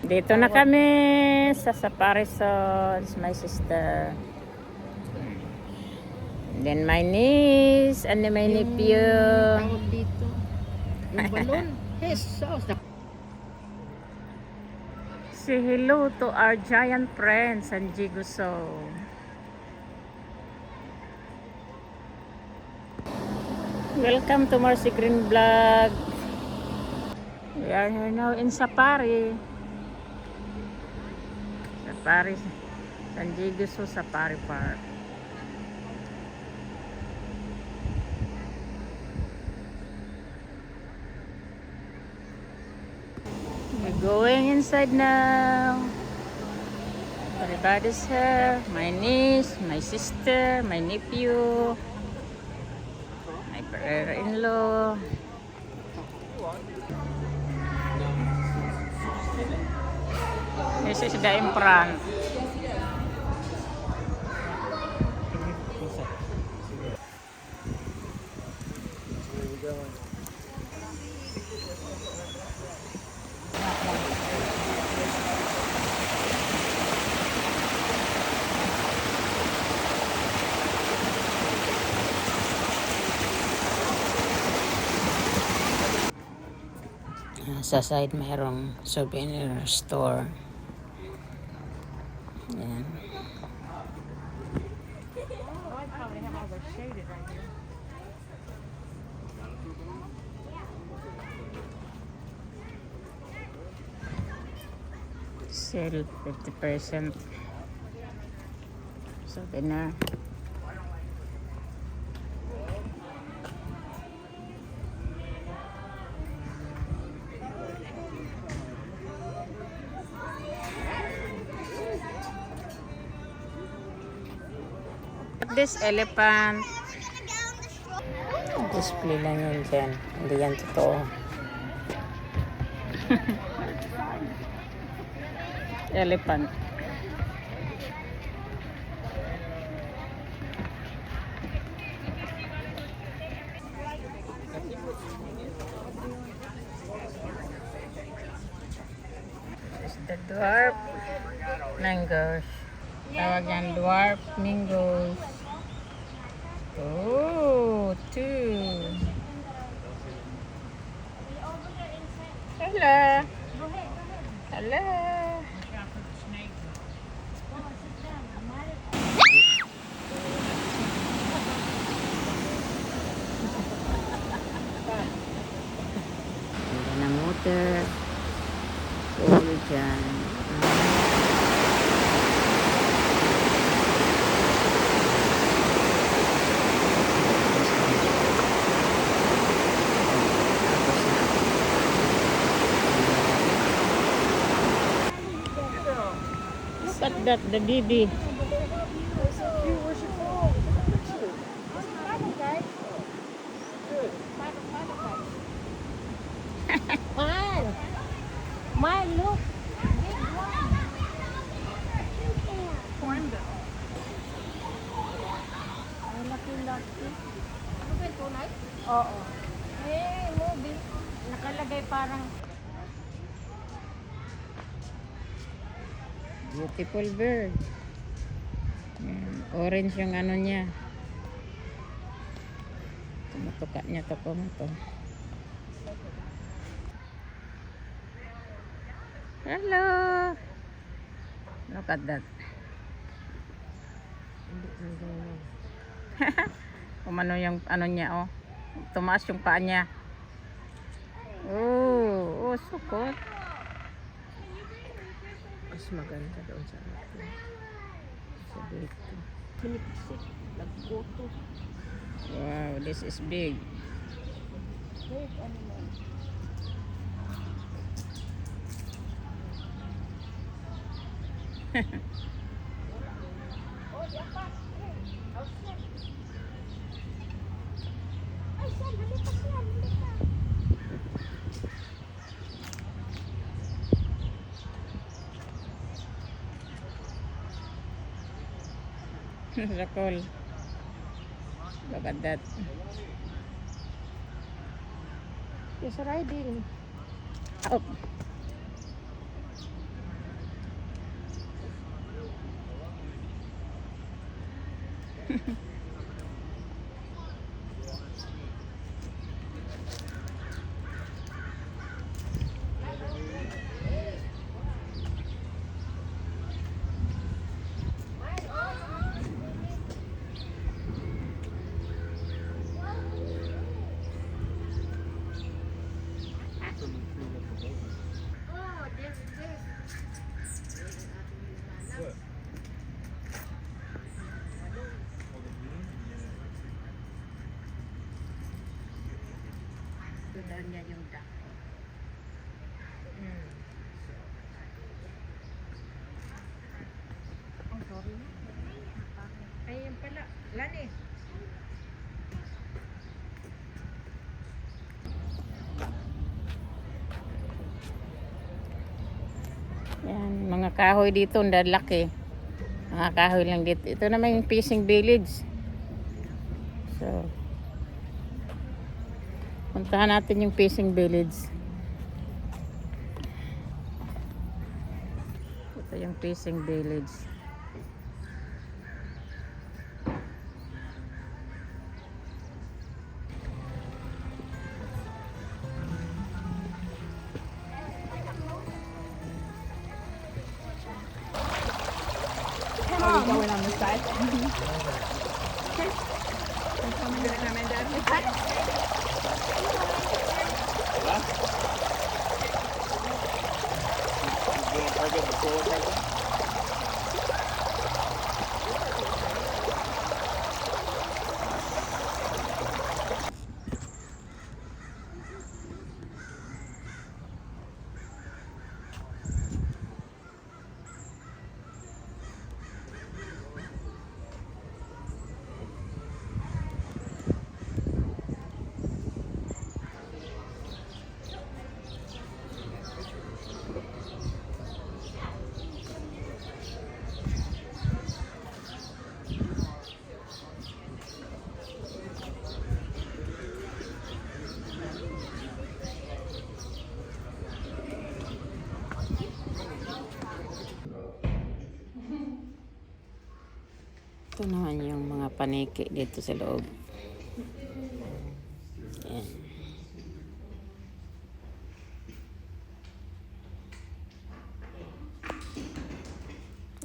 Dito na kami sa Safari Zones, my sister. And then my niece and then my nephew. Tawag dito. Yung balon. Jesus. Say hello to our giant friend, San Jiguso. Welcome to Marcy Green Vlog. We are here now in Safari. Safari, San Jiguso Safari Park. We're going inside now. Everybody's here. My niece, my sister, my nephew, my brother-in-law. This is the in front. Sa side mayroong souvenir store. Yan. Sale 50% souvenir. This elephant. Display lang yun dyan. Hindi yan totoo. Elephant. This is the dwarf mangoes. Tawag yan dwarf mangoes. Oh, two. Hello. Hello. Ganda ng water. Pool dyan. Look at that, the baby. My look. Ay, laki-laki. Ano ba yung tunay? Oo. Movie. Nakalagay parang Beautiful bird. Yan. Orange yung ano niya. Tumatuka niya to po ito. Hello. Look at that. Umano yung ano niya, oh. Tumaas yung paa niya. Oh, sukot. mas maganda doon sa atin. Sa dito. Piniksik. Nagkuto. Wow, this is big. Big animal. Oh, diyan pa. Ay, Sam, halika siya. Halika. Rakol. Look at that. Yes, riding. Up. Dahil niya yung duck. Oh, sorry na. Ayun pala. Lani. Yan, mga kahoy dito, ang laki. Mga kahoy lang dito. Ito naman yung fishing village. So, puntahan natin yung fishing village. Ito yung fishing village. Are you going on this side? Okay. I'm coming to come in, Dad. Ito naman yung mga paniki dito sa loob. Yan.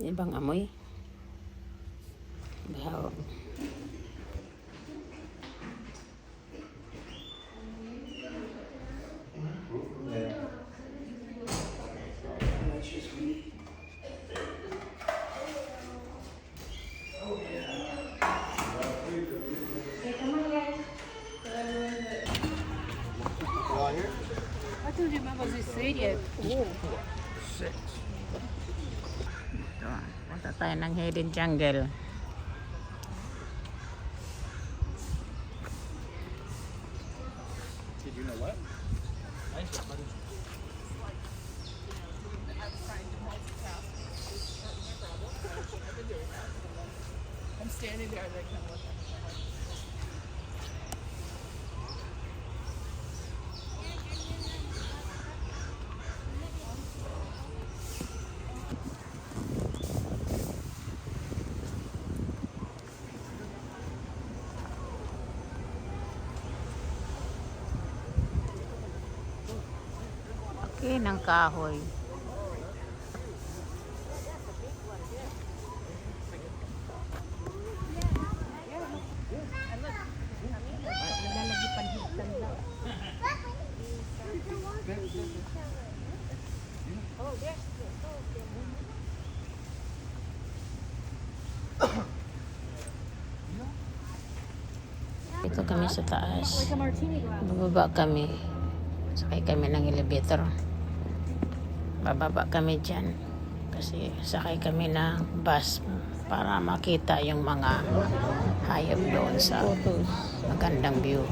Ibang amoy. Bahaw. I told you Mama was serious. Oh. Ito, punta tayo ng hidden jungle. Did you know what? I'm standing there like kind of looking. Okay, ng kahoy. Nalalagi panhitan lang. Ito kami sa taas. Bababa kami. Sakay kami ng elevator. Bababa kami dyan. Kasi sakay kami ng bus para makita yung mga hayop doon sa magandang view.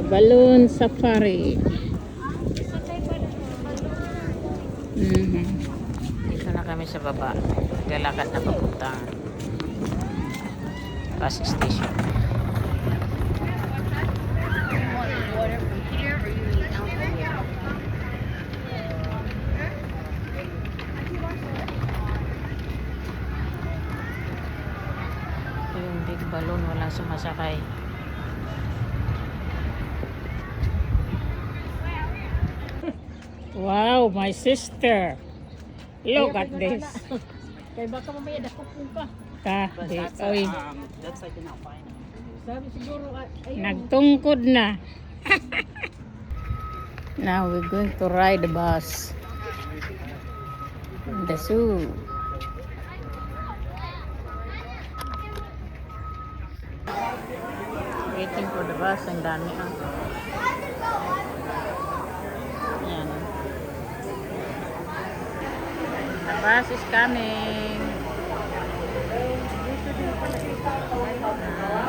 Balloon safari. Dito na kami sa baba. Lalakad na papuntang bus station. Water from here or you need alcohol? Ito yung big balloon. Walang sumasakay. Wow, my sister. Look at this. Kaya baka mamaya nakupong pa. Oy. That's like an albino. Nagtungkod na. Now we're going to ride the bus in the zoo. Waiting for the bus. Ang dami ang. Yan. The bus is coming.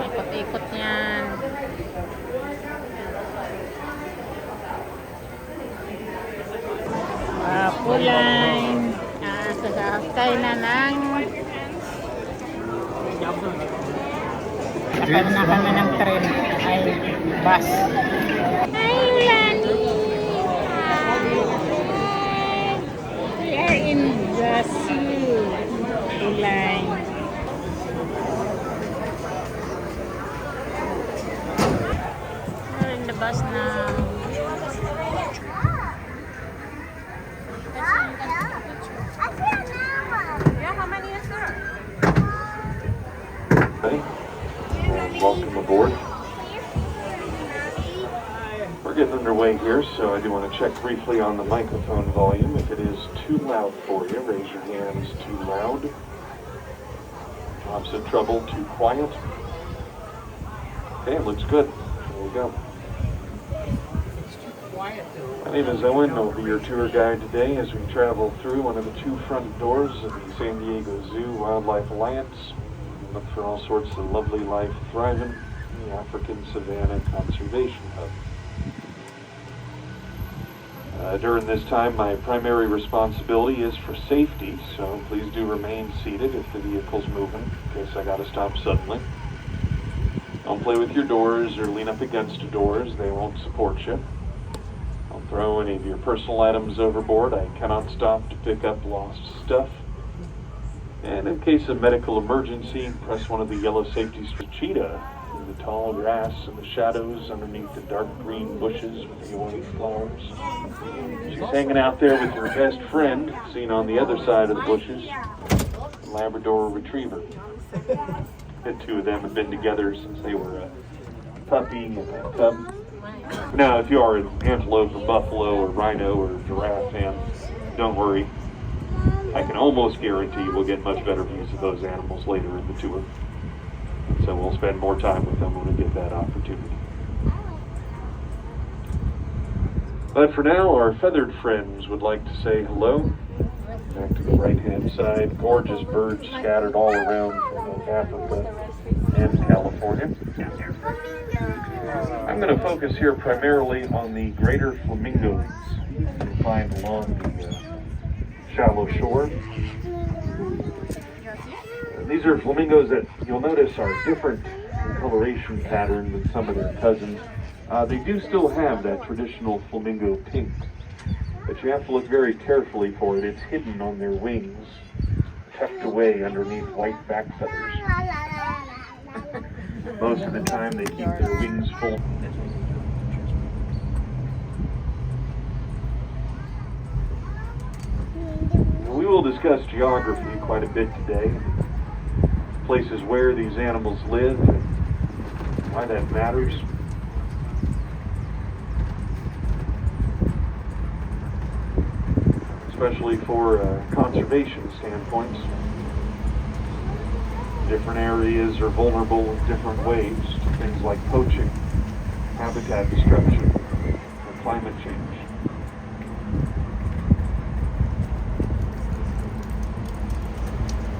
Ikot-ikot yan. Pulay. Sasakay na ng sakay na kami ng tren ay bus. Hi, Lani! We are in the zoo. Pulay. We're in the bus now. Welcome aboard. We're getting underway here, so I do want to check briefly on the microphone volume. If it is too loud for you, raise your hands. Too loud. Opposite trouble, too quiet. Okay, it looks good. There we go. My name is Owen. I'll be your tour guide today as we travel through one of the two front doors of the San Diego Zoo Wildlife Alliance. Look for all sorts of lovely life thriving in the African Savanna Conservation Hub. During this time, my primary responsibility is for safety, so please do remain seated if the vehicle's moving, in case I gotta stop suddenly. Don't play with your doors or lean up against the doors, they won't support you. Don't throw any of your personal items overboard. I cannot stop to pick up lost stuff. And in case of medical emergency, press one of the yellow safety strips. Cheetah in the tall grass and the shadows underneath the dark green bushes with the orange flowers. She's hanging out there with her best friend, seen on the other side of the bushes, Labrador Retriever. The two of them have been together since they were a puppy and a cub. Now, if you are an antelope or buffalo or rhino or giraffe fan, don't worry. I can almost guarantee we'll get much better views of those animals later in the tour. So we'll spend more time with them when we get that opportunity. But for now, our feathered friends would like to say hello. Back to the right-hand side, gorgeous birds scattered all around from both Africa and California. I'm going to focus here primarily on the greater flamingos you can find along the shallow shore. These are flamingos that you'll notice are different in coloration pattern than some of their cousins. They do still have that traditional flamingo pink, but you have to look very carefully for it. It's hidden on their wings, tucked away underneath white back feathers. Most of the time they keep their wings full. We will discuss geography quite a bit today, places where these animals live and why that matters. Especially for conservation standpoints. Different areas are vulnerable in different ways to things like poaching, habitat destruction, or climate change.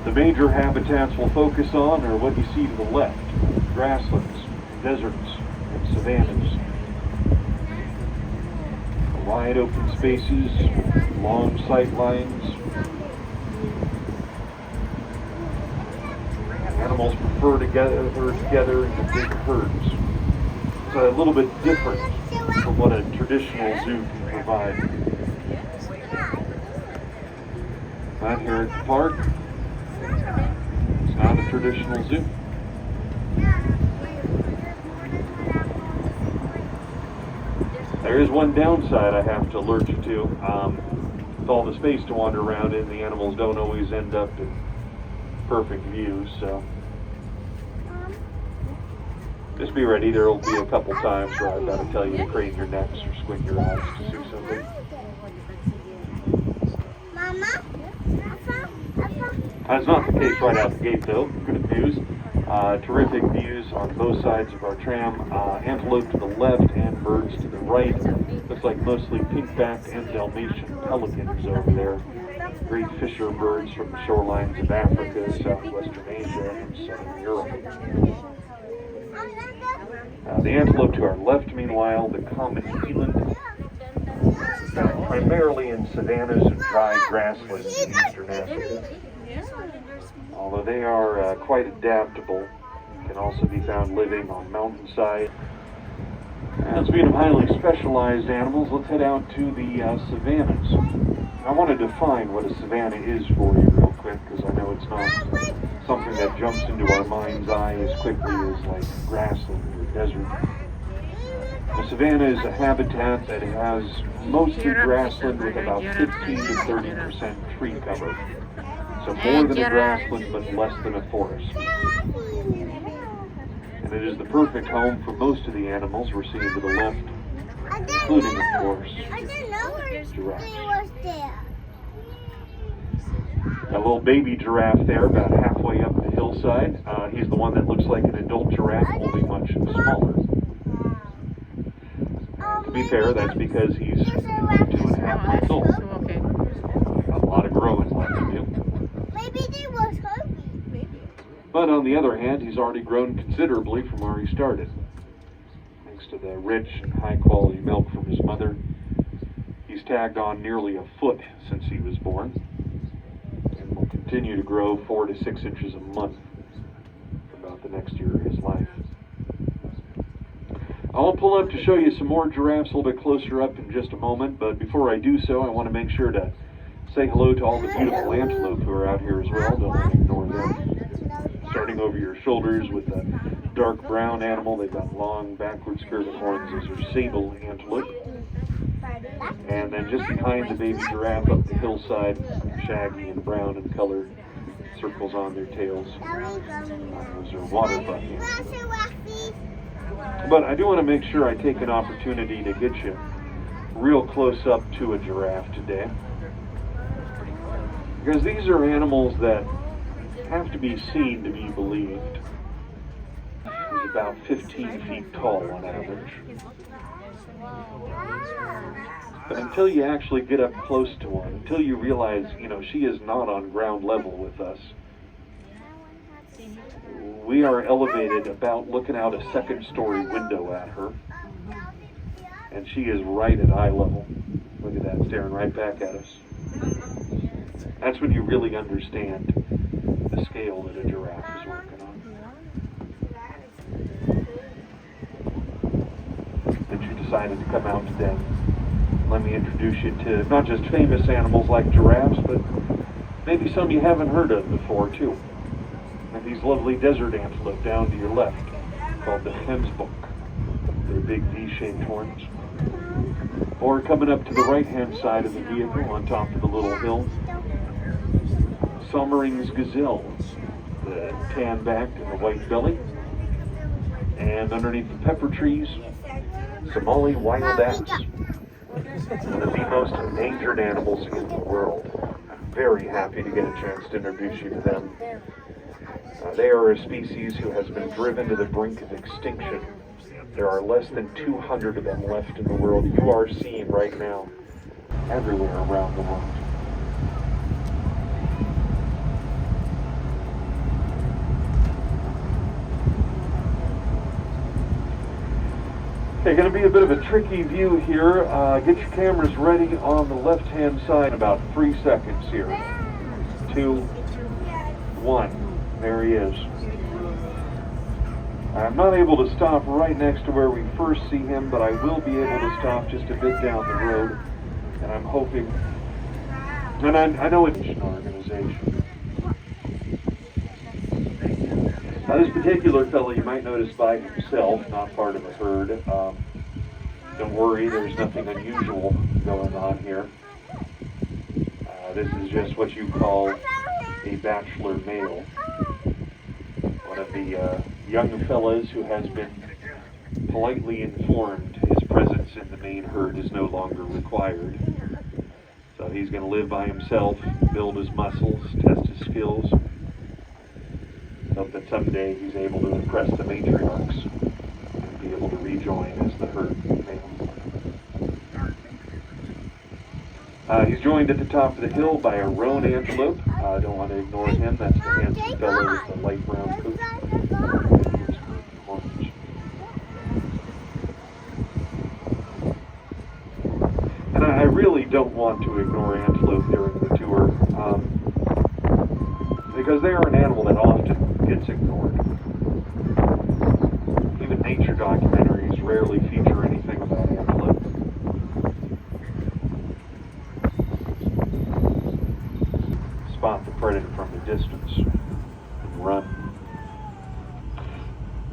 The major habitats we'll focus on are what you see to the left: grasslands, deserts, and savannas. Wide open spaces, long sight lines. Animals prefer to gather together into big herds. It's a little bit different from what a traditional zoo can provide. Out here at the park, it's not a traditional zoo. There is one downside I have to alert you to. With all the space to wander around in, the animals don't always end up in perfect views, so Just be ready. There will be a couple times where I've got to tell you to crane your necks or squint your eyes to see something. Mama? That's not the case right out the gate, though. Good news. Terrific views on both sides of our tram. Antelope to the left and birds to the right. Looks like mostly pink-backed and Dalmatian pelicans over there. Great fisher birds from the shorelines of Africa, southwestern Asia, and southern Europe. The antelope to our left, meanwhile, the common eland, found primarily in savannas and dry grasslands in eastern Africa. Although they are quite adaptable, can also be found living on mountainside. And speaking of highly specialized animals, let's head out to the savannas. I want to define what a savanna is for you real quick, because I know it's not something that jumps into our mind's eye as quickly as like grassland or desert. The savanna is a habitat that has mostly grassland with about 15 to 30% tree cover. So more than a grassland, but less than a forest. And it is the perfect home for most of the animals we're seeing to the left, including, of course, giraffes. That little baby giraffe there, about halfway up the hillside, he's the one that looks like an adult giraffe holding much smaller. To be fair, that's because he's 2.5 months old. A lot of growing left to do. But on the other hand, he's already grown considerably from where he started. Thanks to the rich and high-quality milk from his mother, he's tagged on nearly a foot since he was born, and will continue to grow 4 to 6 inches a month for about the next year of his life. I'll pull up to show you some more giraffes a little bit closer up in just a moment, but before I do so, I want to make sure to say hello to all the beautiful antelope who are out here as well. Don't want to ignore them. Starting over your shoulders with a dark brown animal, they've got long backwards curving horns. Those are sable antelope. And then just behind the baby giraffe up the hillside, shaggy and brown in color, circles on their tails. Those are waterbuck antelope. But I do want to make sure I take an opportunity to get you real close up to a giraffe today. Because these are animals that have to be seen to be believed. He's about 15 feet tall on average. But until you actually get up close to one, until you realize, she is not on ground level with us. We are elevated about looking out a second-story window at her. And she is right at eye level. Look at that, staring right back at us. That's when you really understand the scale that a giraffe is working on. That you decided to come out today. Let me introduce you to not just famous animals like giraffes, but maybe some you haven't heard of before too. And these lovely desert antelope down to your left, called the hemsbok. Their big V-shaped horns. Or coming up to the right-hand side of the vehicle on top of the little hill, Sommering's gazelles, the tan-backed and the white belly. And underneath the pepper trees, Somali wild ass. One of the most endangered animals in the world. I'm very happy to get a chance to introduce you to them. They are a species who has been driven to the brink of extinction. There are less than 200 of them left in the world. You are seeing right now everywhere around the world. Okay, going to be a bit of a tricky view here. Get your cameras ready on the left-hand side. About 3 seconds here. 2, 1. There he is. I'm not able to stop right next to where we first see him, but I will be able to stop just a bit down the road. And I'm hoping, and I know it's an organization. Now this particular fellow you might notice by himself, not part of a herd. Don't worry, there's nothing unusual going on here. This is just what you call a bachelor male. One of the young fellas who has been politely informed his presence in the main herd is no longer required. So he's going to live by himself, build his muscles, test his skills. Hope that someday he's able to impress the matriarchs and be able to rejoin as the herd male. He's joined at the top of the hill by a roan antelope. I don't want to ignore him. That's the handsome fellow with the light brown coat. And I really don't want to ignore antelope during the tour, because they are an animal that often gets ignored. Even nature documentaries rarely feature anything about antelope. Spot the predator from a distance and run.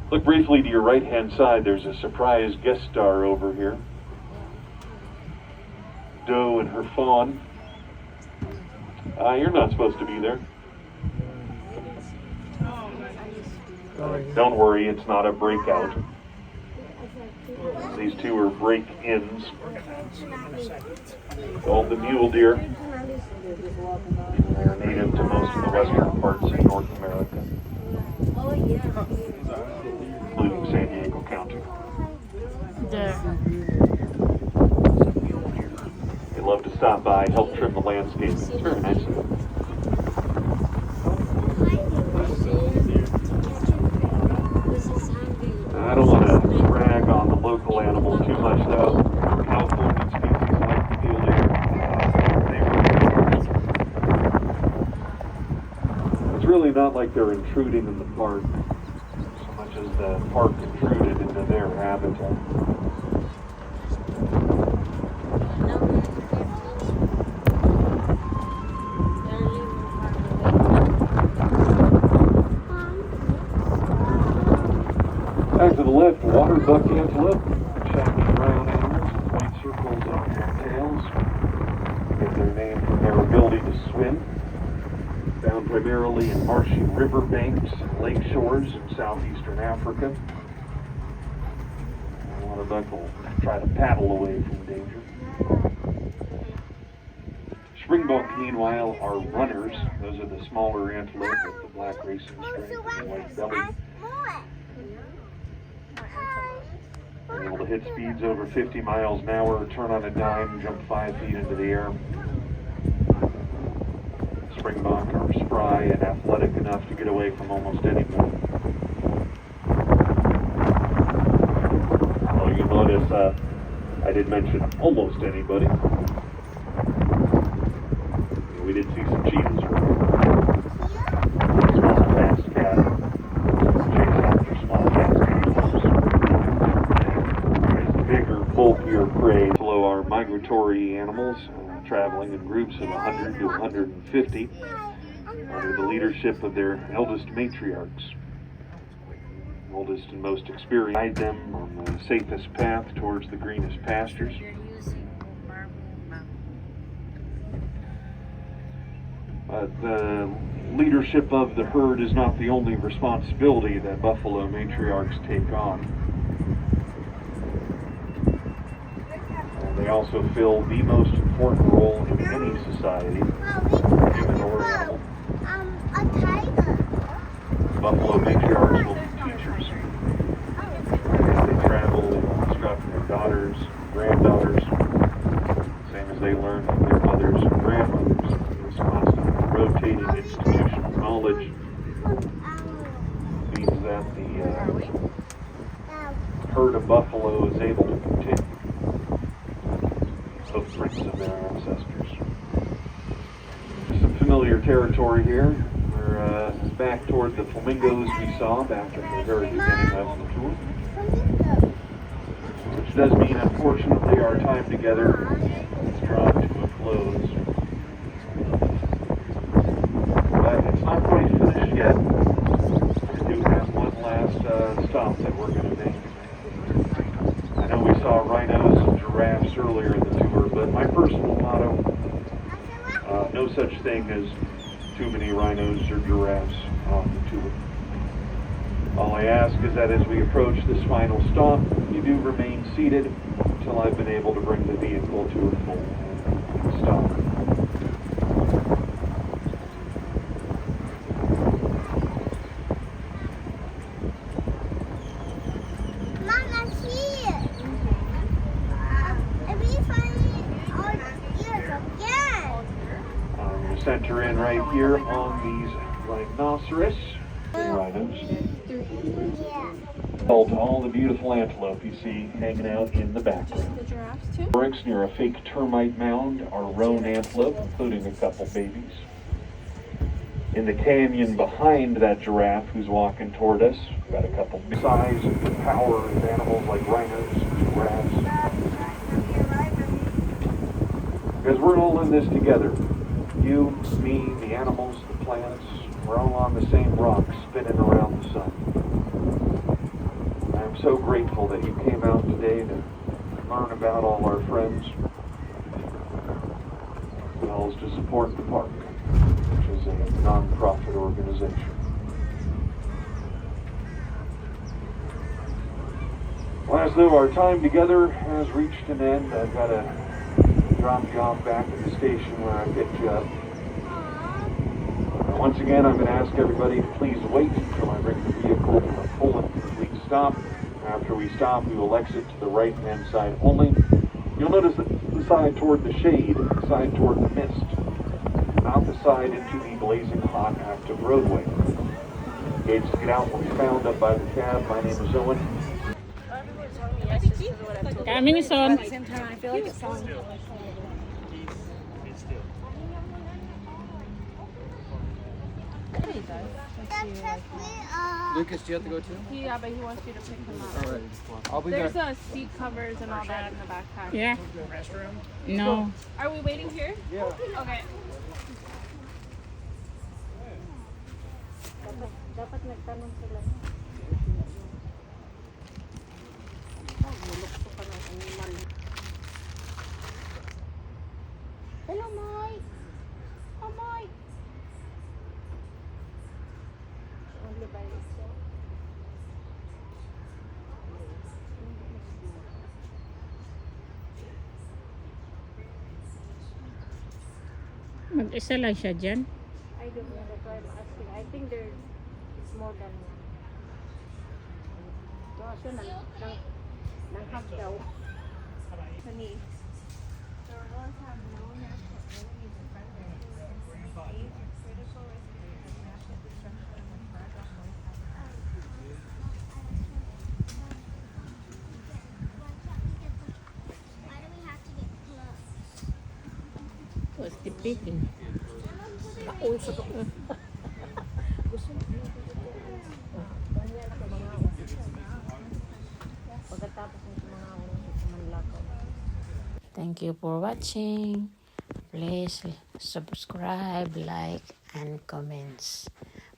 Look briefly to your right-hand side. There's a surprise guest star over here. Doe and her fawn. You're not supposed to be there. Don't worry, it's not a breakout. These two are break-ins. Called the mule deer. They're native to most of the western parts of North America, including San Diego County. There. They love to stop by, help trim the landscape. It's very nice of them. I don't want to brag on the local animals too much, though. Californian species like the mule deer. It's really not like they're intruding in the park so much as the park intruded into their habitat. Back to the left, water buck antelope, shaggy brown animals with white circles on their tails. They get their name from their ability to swim. Found primarily in marshy river banks and lake shores in southeastern Africa. A water buck will try to paddle away from danger. Springbok, meanwhile, are runners. Those are the smaller antelope with the black racing stripe and the white belly. They're able to hit speeds over 50 miles an hour, turn on a dime, jump 5 feet into the air. Springbok are spry and athletic enough to get away from almost anyone. Well, you notice I did mention almost anybody. We did see some cheetahs running. Small, fast cat. Chase after small cats. Bigger, bulkier prey. Below are migratory animals, traveling in groups of 100 to 150 under the leadership of their eldest matriarchs. Oldest and most experienced guide them on the safest path towards the greenest pastures. The leadership of the herd is not the only responsibility that buffalo matriarchs take on. They also fill the most important role in any society, human or animal. A tiger. Buffalo matriarchs will be teachers. As they travel, they will instruct their daughters, granddaughters, same as they learn from their mothers and grandmothers. This constant rotating institutional knowledge means that the herd of buffalo is able to continue footprints of their ancestors. Some familiar territory here. We're back toward the flamingos we saw back at the very beginning of the tour. Which does mean, unfortunately, our time together is drawn to a close. But it's not quite finished yet. We do have one last stop that we're going to make. I know we saw rhinos and giraffes earlier in the tour, but my personal motto, no such thing as too many rhinos or giraffes on the tour. All I ask is that as we approach this final stop, you do remain seated until I've been able to bring the vehicle to a full stop. Mama, see it. And we find our ears again. I'm going to center in right here on these rhinoceros. Rhinos. Yeah. All the beautiful antelope you see hanging out in the background. The giraffes too? Oryx near a fake termite mound are roan antelope, including a couple babies. In the canyon behind that giraffe who's walking toward us, we've got a couple big size and power of animals like rhinos and giraffes. Because we're all in this together. You, me, the animals, the plants, we're all on the same rock spinning around the sun. I'm so grateful that you came out today to learn about all our friends, as well as to support the park, which is a non-profit organization. Well, as though our time together has reached an end, I've got to drop you off back at the station where I picked you up. Once again, I'm going to ask everybody to please wait until I bring the vehicle to a full and complete stop. After we stop, we will exit to the right-hand side only. You'll notice that the side toward the shade, the side toward the mist, not the side into the blazing hot active roadway. Gates to get out will be found up by the cab. My name is Owen. Coming soon. At the same time, I feel like it sounds That's me. Lucas, do you have to go too? Yeah, but he wants you to pick him up. All right. I'll be There's back. seat covers and all that in the backpack. Yeah. Restroom? No. Are we waiting here? Yeah. Okay. Hello, Mike. Oh, Mike. Mag-isa lang siya dyan. I don't know, that's why I'm asking. I think there's it's more than one. So, nanghag daw. Honey. Why do we have to get close? What's the picking? Pagkatapos ng mga manlakaw. Thank you for watching. Please subscribe, like, and comments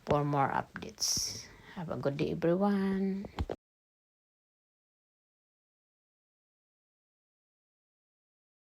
for more updates. Have a good day, everyone.